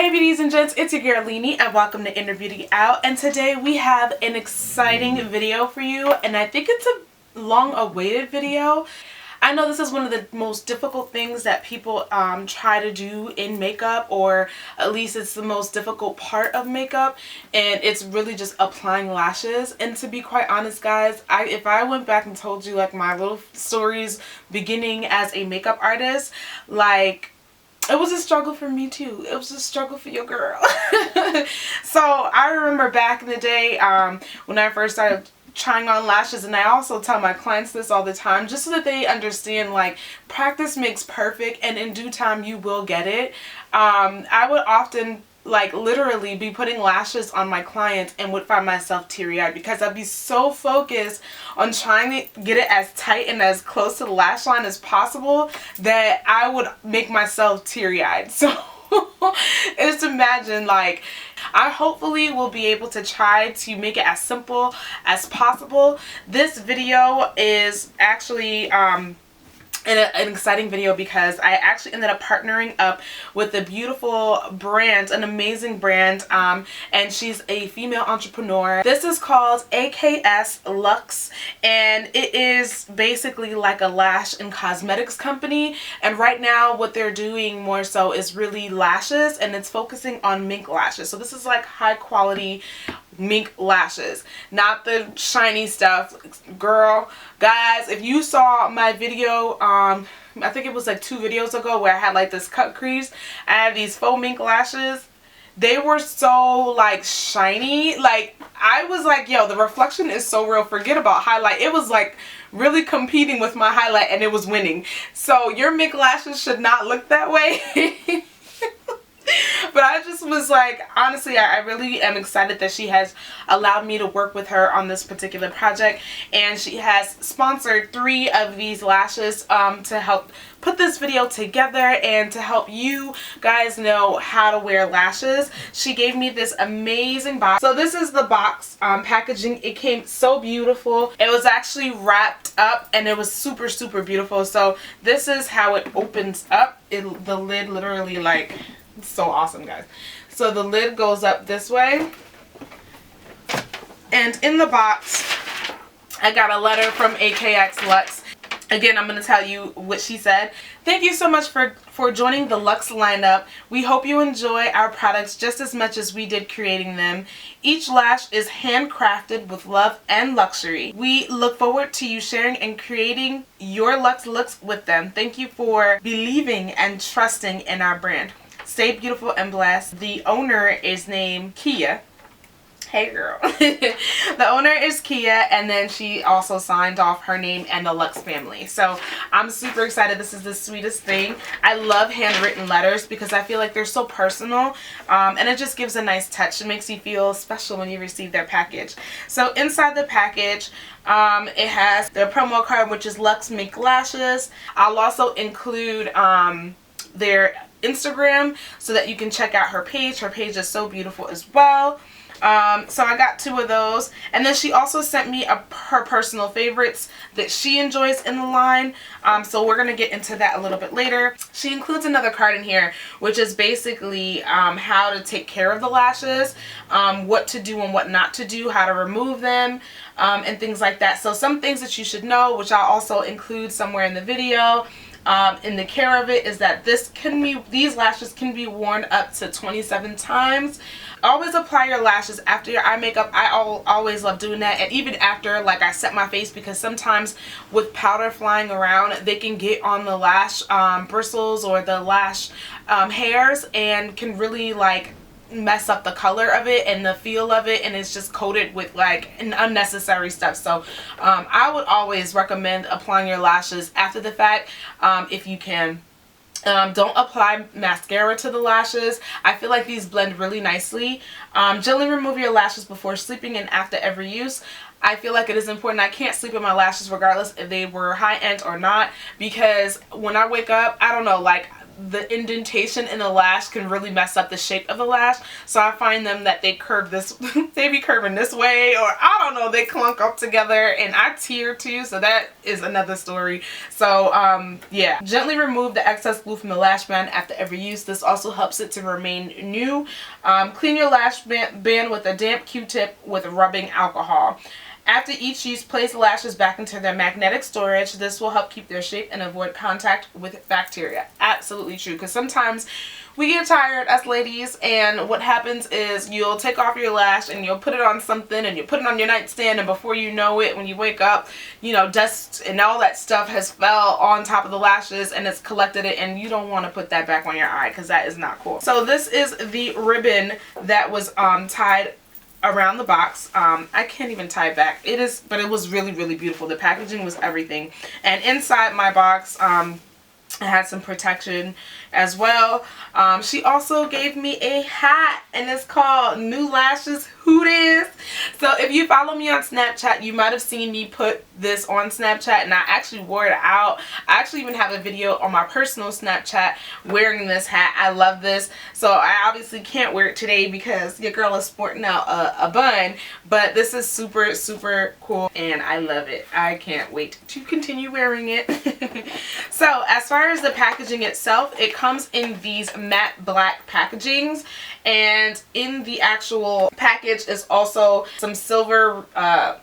Hey beauties and gents, it's your girl Linnee and welcome to Inner Beauty Out, and today we have an exciting video for you, and I think it's a long awaited video. I know this is one of the most difficult things that people try to do in makeup, or at least it's the most difficult part of makeup, and it's really just applying lashes. And to be quite honest guys, if I went back and told you like my little stories beginning as a makeup artist, like it was a struggle for me too. It was a struggle for your girl. So I remember back in the day when I first started trying on lashes, and I also tell my clients this all the time just so that they understand, like, practice makes perfect and in due time you will get it. I would often like literally be putting lashes on my clients and would find myself teary-eyed because I'd be so focused on trying to get it as tight and as close to the lash line as possible that I would make myself teary-eyed. So just imagine, like, I hopefully will be able to try to make it as simple as possible. This video is actually an exciting video because I actually ended up partnering up with a beautiful brand, an amazing brand, and she's a female entrepreneur. This is called AKS LUXE, and it is basically like a lash and cosmetics company, and right now what they're doing more so is really lashes, and it's focusing on mink lashes. So this is like high quality mink lashes, not the shiny stuff. Girl, guys, if you saw my video, I think it was like 2 videos ago where I had like this cut crease, I had these faux mink lashes. They were so like shiny, like I was like, yo, the reflection is so real, forget about highlight. It was like really competing with my highlight and it was winning. So your mink lashes should not look that way. But I just was like, honestly, I really am excited that she has allowed me to work with her on this particular project, and she has sponsored 3 of these lashes to help put this video together and to help you guys know how to wear lashes. She gave me this amazing box. So this is the box packaging. It came so beautiful. It was actually wrapped up and it was super beautiful. So this is how it opens up. The lid literally, like, it's so awesome guys. So the lid goes up this way, and in the box I got a letter from AKS LUXE. Again, I'm going to tell you what she said. Thank you so much for joining the Luxe lineup. We hope you enjoy our products just as much as we did creating them. Each lash is handcrafted with love and luxury. We look forward to you sharing and creating your Luxe looks with them. Thank you for believing and trusting in our brand. Stay beautiful and blessed. The owner is named Kia. Hey girl. The owner is Kia, and then she also signed off her name and the Luxe family. So I'm super excited. This is the sweetest thing. I love handwritten letters because I feel like they're so personal, and it just gives a nice touch. It makes you feel special when you receive their package. So inside the package, it has their promo card, which is Luxe Mink Lashes. I'll also include their Instagram so that you can check out her page. Her page is so beautiful as well. So I got 2 of those, and then she also sent me her personal favorites that she enjoys in the line, so we're gonna get into that a little bit later. She includes another card in here which is basically how to take care of the lashes, what to do and what not to do, how to remove them, and things like that. So some things that you should know, which I'll also include somewhere in the video, in the care of it, is that these lashes can be worn up to 27 times. Always apply your lashes after your eye makeup. I always love doing that, and even after, like, I set my face, because sometimes with powder flying around they can get on the lash bristles or the lash hairs and can really like mess up the color of it and the feel of it, and it's just coated with like unnecessary stuff. So I would always recommend applying your lashes after the fact if you can. Don't apply mascara to the lashes. I feel like these blend really nicely. Gently remove your lashes before sleeping and after every use. I feel like it is important. I can't sleep with my lashes regardless if they were high-end or not, because when I wake up, I don't know, like, the indentation in the lash can really mess up the shape of the lash. So I find them that they curve this, they be curving this way, or I don't know, they clunk up together, and I tear too, so that is another story. So yeah, gently remove the excess glue from the lash band after every use. This also helps it to remain new. Clean your lash band with a damp Q-tip with rubbing alcohol. After each use, place the lashes back into their magnetic storage. This will help keep their shape and avoid contact with bacteria. Absolutely true, because sometimes we get tired as ladies, and what happens is you'll take off your lash and you'll put it on something, and you put it on your nightstand, and before you know it, when you wake up, you know, dust and all that stuff has fell on top of the lashes and it's collected it, and you don't want to put that back on your eye because that is not cool. So this is the ribbon that was tied around the box. I can't even tie it back. It is, but it was really, really beautiful. The packaging was everything. And inside my box, it had some protection as well. She also gave me a hat, and it's called New Lashes Who Dis. So if you follow me on Snapchat, you might have seen me put this on Snapchat, and I actually wore it out. I actually even have a video on my personal Snapchat wearing this hat. I love this. So I obviously can't wear it today because your girl is sporting out a bun, but this is super, super cool, and I love it. I can't wait to continue wearing it. So as far as the packaging itself, it comes in these matte black packagings, and in the actual package is also some silver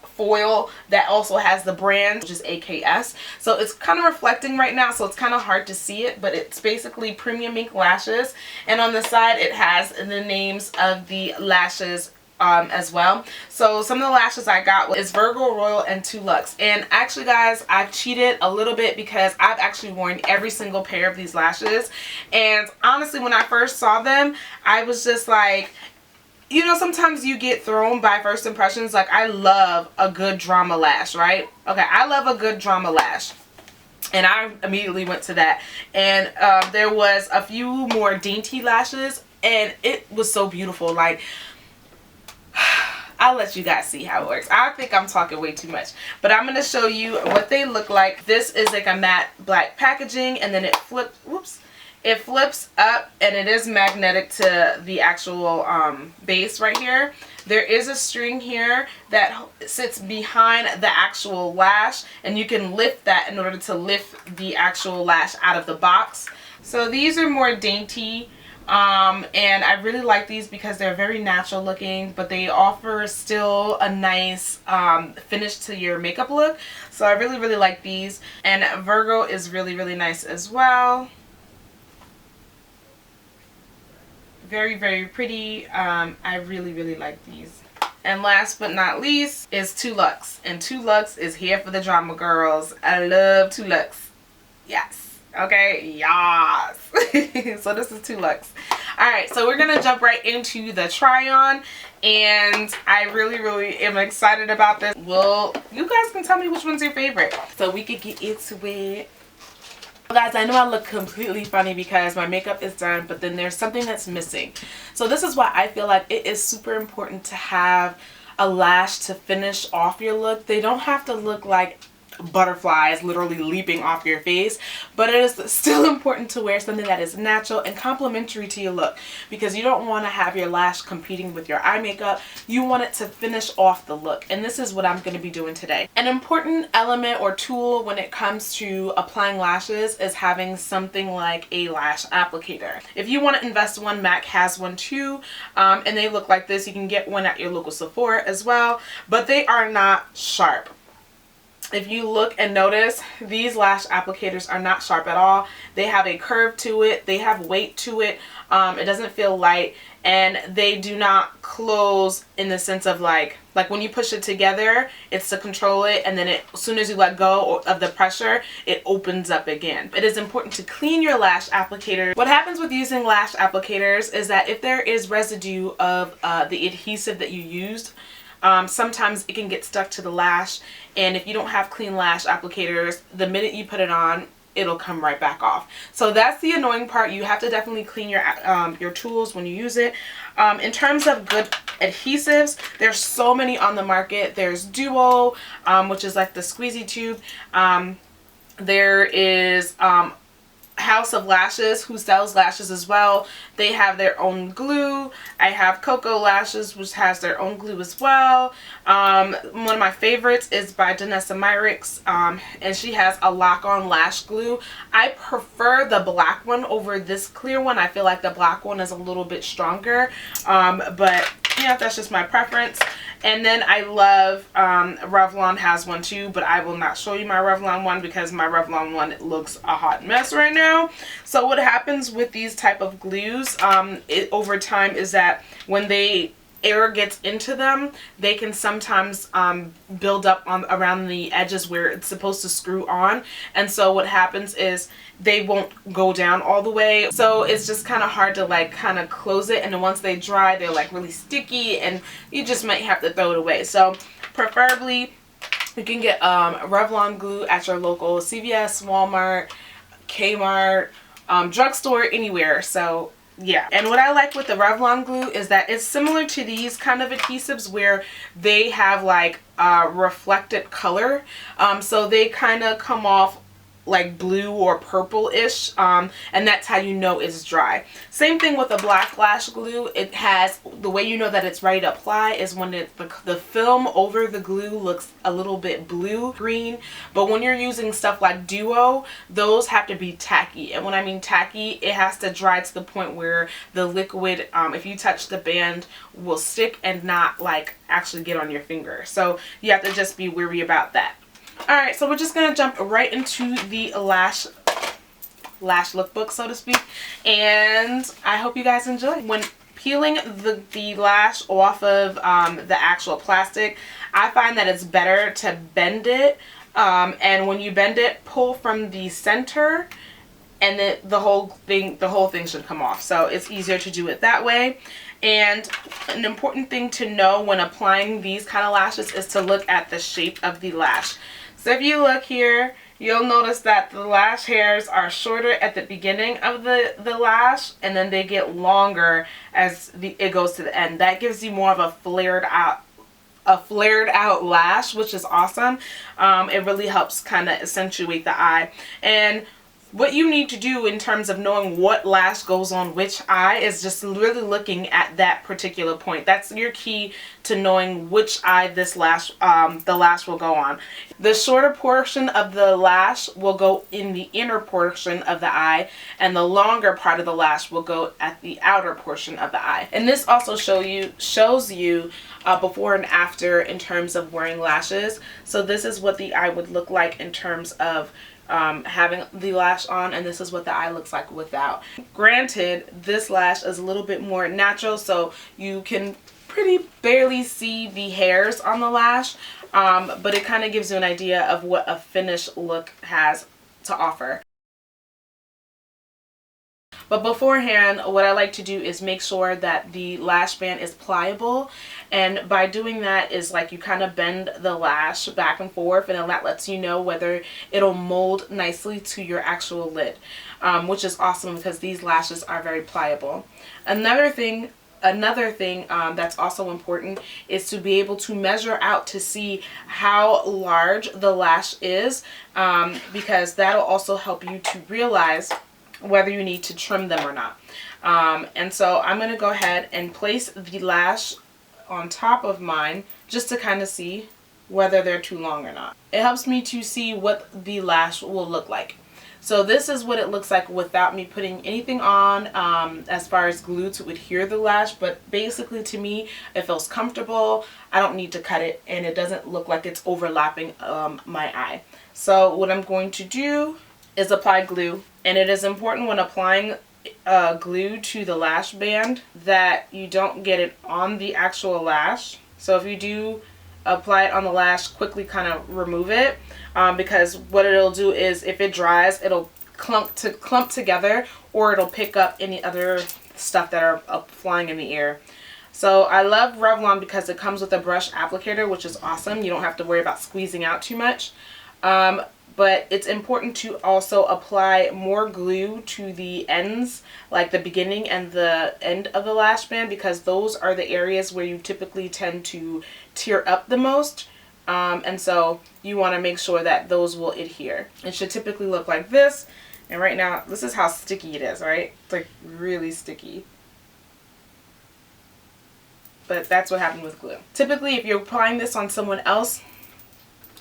foil that also has the brand, which is AKS. So it's kind of reflecting right now, so it's kind of hard to see it, but it's basically premium Mink lashes, and on the side it has the names of the lashes as well. So some of the lashes I got is Virgo, Royal, and 2 Luxe. And actually, guys, I've cheated a little bit because I've actually worn every single pair of these lashes. And honestly, when I first saw them, I was just like, you know, sometimes you get thrown by first impressions. Like, I love a good drama lash, right? Okay, I love a good drama lash. And I immediately went to that. And there was a few more dainty lashes, and it was so beautiful. Like, I'll let you guys see how it works. I think I'm talking way too much, but I'm going to show you what they look like. This is like a matte black packaging, and then it flips up, and it is magnetic to the actual base right here. There is a string here that sits behind the actual lash, and you can lift that in order to lift the actual lash out of the box. So these are more dainty. And I really like these because they're very natural looking, but they offer still a nice finish to your makeup look. So I really, really like these. And Virgo is really, really nice as well. Very, very pretty. I really, really like these. And last but not least is 2 Luxe. And 2 Luxe is here for the drama girls. I love 2 Luxe. Yes. Okay, yes. So this is 2 Luxe. Alright, so we're going to jump right into the try-on, and I really, really am excited about this. Well, you guys can tell me which one's your favorite, so we could get into it. Guys, I know I look completely funny because my makeup is done, but then there's something that's missing. So this is why I feel like it is super important to have a lash to finish off your look. They don't have to look like butterflies literally leaping off your face, but it is still important to wear something that is natural and complementary to your look, because you don't want to have your lash competing with your eye makeup. You want it to finish off the look, and this is what I'm going to be doing today. An important element or tool when it comes to applying lashes is having something like a lash applicator. If you want to invest one, MAC has one too, and they look like this. You can get one at your local Sephora as well, but they are not sharp. If you look and notice, these lash applicators are not sharp at all. They have a curve to it. They have weight to it. It doesn't feel light, and they do not close in the sense of like when you push it together, it's to control it, and then as soon as you let go of the pressure, it opens up again. It is important to clean your lash applicator. What happens with using lash applicators is that if there is residue of the adhesive that you used, sometimes it can get stuck to the lash, and if you don't have clean lash applicators, the minute you put it on, it'll come right back off. So that's the annoying part. You have to definitely clean your tools when you use it. In terms of good adhesives, there's so many on the market. There's Duo, which is like the squeezy tube. There is House of Lashes, who sells lashes as well. They have their own glue. I have Cocoa Lashes, which has their own glue as well. One of my favorites is by Danessa Myricks, and she has a lock-on lash glue. I prefer the black one over this clear one. I feel like the black one is a little bit stronger, but yeah, that's just my preference. And then I love, Revlon has one too, but I will not show you my Revlon one because my Revlon one looks a hot mess right now. So what happens with these type of glues over time is that when air gets into them, they can sometimes build up around the edges where it's supposed to screw on, and so what happens is they won't go down all the way, so it's just kind of hard to like kind of close it, and then once they dry, they're like really sticky and you just might have to throw it away. So preferably you can get Revlon glue at your local CVS, Walmart, Kmart, drugstore, anywhere. So yeah, and what I like with the Revlon glue is that it's similar to these kind of adhesives where they have like reflected color, so they kind of come off like blue or purple-ish, and that's how you know it's dry. Same thing with the black lash glue. It has, the way you know that it's ready to apply is when the film over the glue looks a little bit blue-green, but when you're using stuff like Duo, those have to be tacky. And when I mean tacky, it has to dry to the point where the liquid, if you touch the band, will stick and not like actually get on your finger. So you have to just be wary about that. Alright, so we're just going to jump right into the lash lookbook, so to speak, and I hope you guys enjoy. When peeling the lash off of the actual plastic, I find that it's better to bend it, and when you bend it, pull from the center, and then the whole thing should come off. So it's easier to do it that way. And an important thing to know when applying these kind of lashes is to look at the shape of the lash. So if you look here, you'll notice that the lash hairs are shorter at the beginning of the lash, and then they get longer as it goes to the end. That gives you more of a flared out lash, which is awesome. It really helps kind of accentuate the eye. And what you need to do in terms of knowing what lash goes on which eye is just really looking at that particular point. That's your key to knowing which eye this lash, the lash will go on. The shorter portion of the lash will go in the inner portion of the eye, and the longer part of the lash will go at the outer portion of the eye. And this also shows you before and after in terms of wearing lashes. So this is what the eye would look like in terms of having the lash on, and this is what the eye looks like without. Granted, this lash is a little bit more natural, so you can pretty barely see the hairs on the lash, but it kind of gives you an idea of what a finished look has to offer. But beforehand, what I like to do is make sure that the lash band is pliable, and by doing that is like you kind of bend the lash back and forth, and then that lets you know whether it'll mold nicely to your actual lid, which is awesome because these lashes are very pliable. Another thing that's also important is to be able to measure out to see how large the lash is, because that'll also help you to realize whether you need to trim them or not. And so I'm going to go ahead and place the lash on top of mine just to kind of see whether they're too long or not. It helps me to see what the lash will look like. So this is what it looks like without me putting anything on as far as glue to adhere the lash, but basically to me it feels comfortable. I don't need to cut it, and it doesn't look like it's overlapping my eye. So what I'm going to do is apply glue, and it is important when applying glue to the lash band that you don't get it on the actual lash. So if you do apply it on the lash, quickly kind of remove it, because what it'll do is if it dries, it'll clump together, or it'll pick up any other stuff that are flying in the air. So I love Revlon because it comes with a brush applicator, which is awesome. You don't have to worry about squeezing out too much. But it's important to also apply more glue to the ends, like the beginning and the end of the lash band, because those are the areas where you typically tend to tear up the most. And so you want to make sure that those will adhere. It should typically look like this. And right now, this is how sticky it is, right? It's like really sticky. But that's what happened with glue. Typically, if you're applying this on someone else,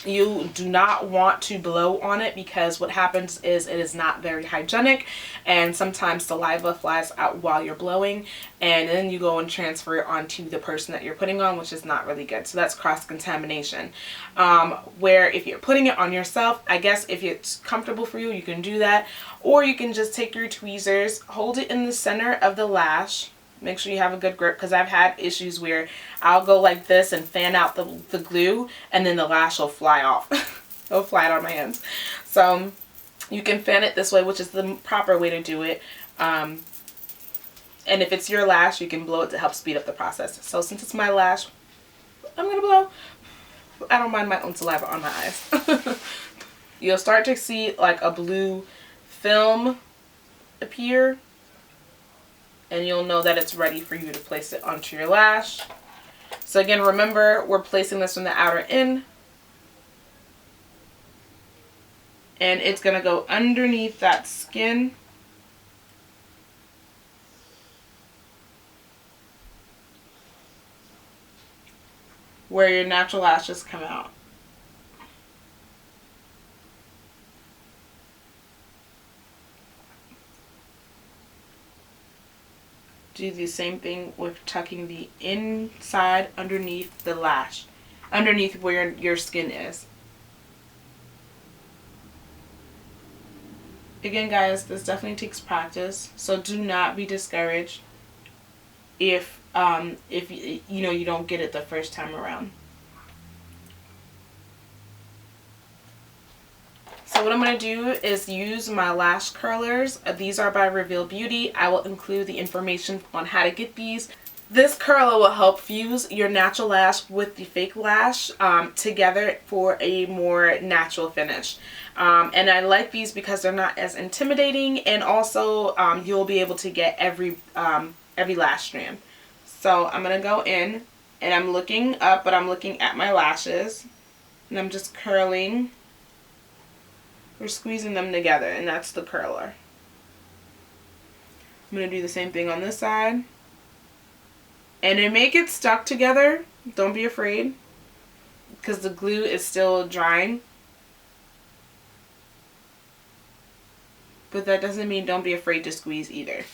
you do not want to blow on it, because what happens is it is not very hygienic, and sometimes saliva flies out while you're blowing, and then you go and transfer it onto the person that you're putting on, which is not really good. So that's cross-contamination. Where if you're putting it on yourself, I guess if it's comfortable for you, you can do that. Or you can just take your tweezers, hold it in the center of the lash. Make sure you have a good grip, because I've had issues where I'll go like this and fan out the glue, and then the lash will fly off. It'll fly out of my hands. So you can fan it this way, which is the proper way to do it. And if it's your lash, you can blow it to help speed up the process. So since it's my lash, I'm going to blow. I don't mind my own saliva on my eyes. You'll start to see like a blue film appear, and you'll know that it's ready for you to place it onto your lash. So again, remember, we're placing this from the outer in, and it's going to go underneath that skin. Where your natural lashes come out. Do the same thing with tucking the inside underneath the lash, underneath where your skin is. Again, guys, this definitely takes practice, so do not be discouraged if you know you don't get it the first time around. So what I'm going to do is use my lash curlers. These are by Reveal Beauty. I will include the information on how to get these. This curler will help fuse your natural lash with the fake lash together for a more natural finish. And I like these because they're not as intimidating, and also you'll be able to get every lash strand. So I'm going to go in, and I'm looking up, but I'm looking at my lashes, and I'm just curling. We're squeezing them together, and that's the curler. I'm going to do the same thing on this side. And it may get stuck together. Don't be afraid, because the glue is still drying. But that doesn't mean don't be afraid to squeeze either.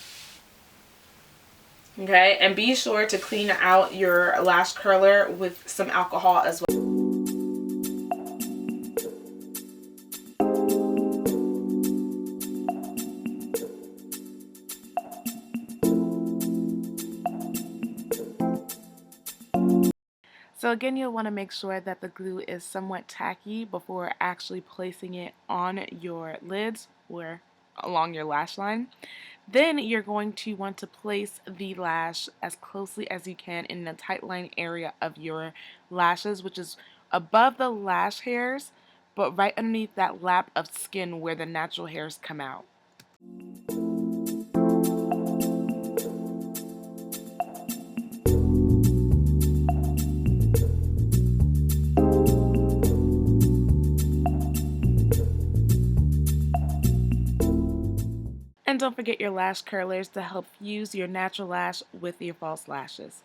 Okay, and be sure to clean out your lash curler with some alcohol as well. So again, you'll want to make sure that the glue is somewhat tacky before actually placing it on your lids or along your lash line. Then you're going to want to place the lash as closely as you can in the tight line area of your lashes, which is above the lash hairs, but right underneath that lap of skin where the natural hairs come out. And don't forget your lash curlers to help fuse your natural lash with your false lashes.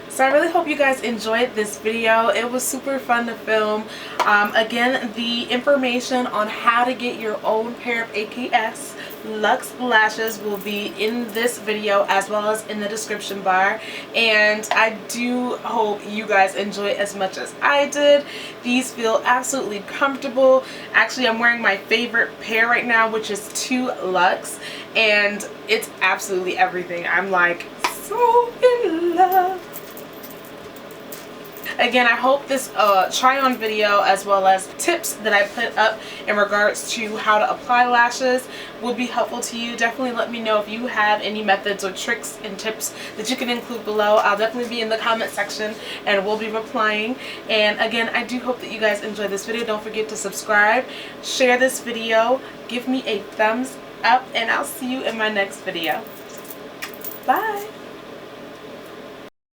So I really hope you guys enjoyed this video. It was super fun to film. Again, the information on how to get your own pair of AKS Luxe lashes will be in this video as well as in the description bar. And I do hope you guys enjoy it as much as I did. These feel absolutely comfortable. Actually, I'm wearing my favorite pair right now, which is 2 Luxe. And it's absolutely everything. I'm like so in love. Again, I hope this try on video as well as tips that I put up in regards to how to apply lashes will be helpful to you. Definitely let me know if you have any methods or tricks and tips that you can include below. I'll definitely be in the comment section and we'll be replying. And again, I do hope that you guys enjoyed this video. Don't forget to subscribe, share this video, give me a thumbs up, and I'll see you in my next video. Bye!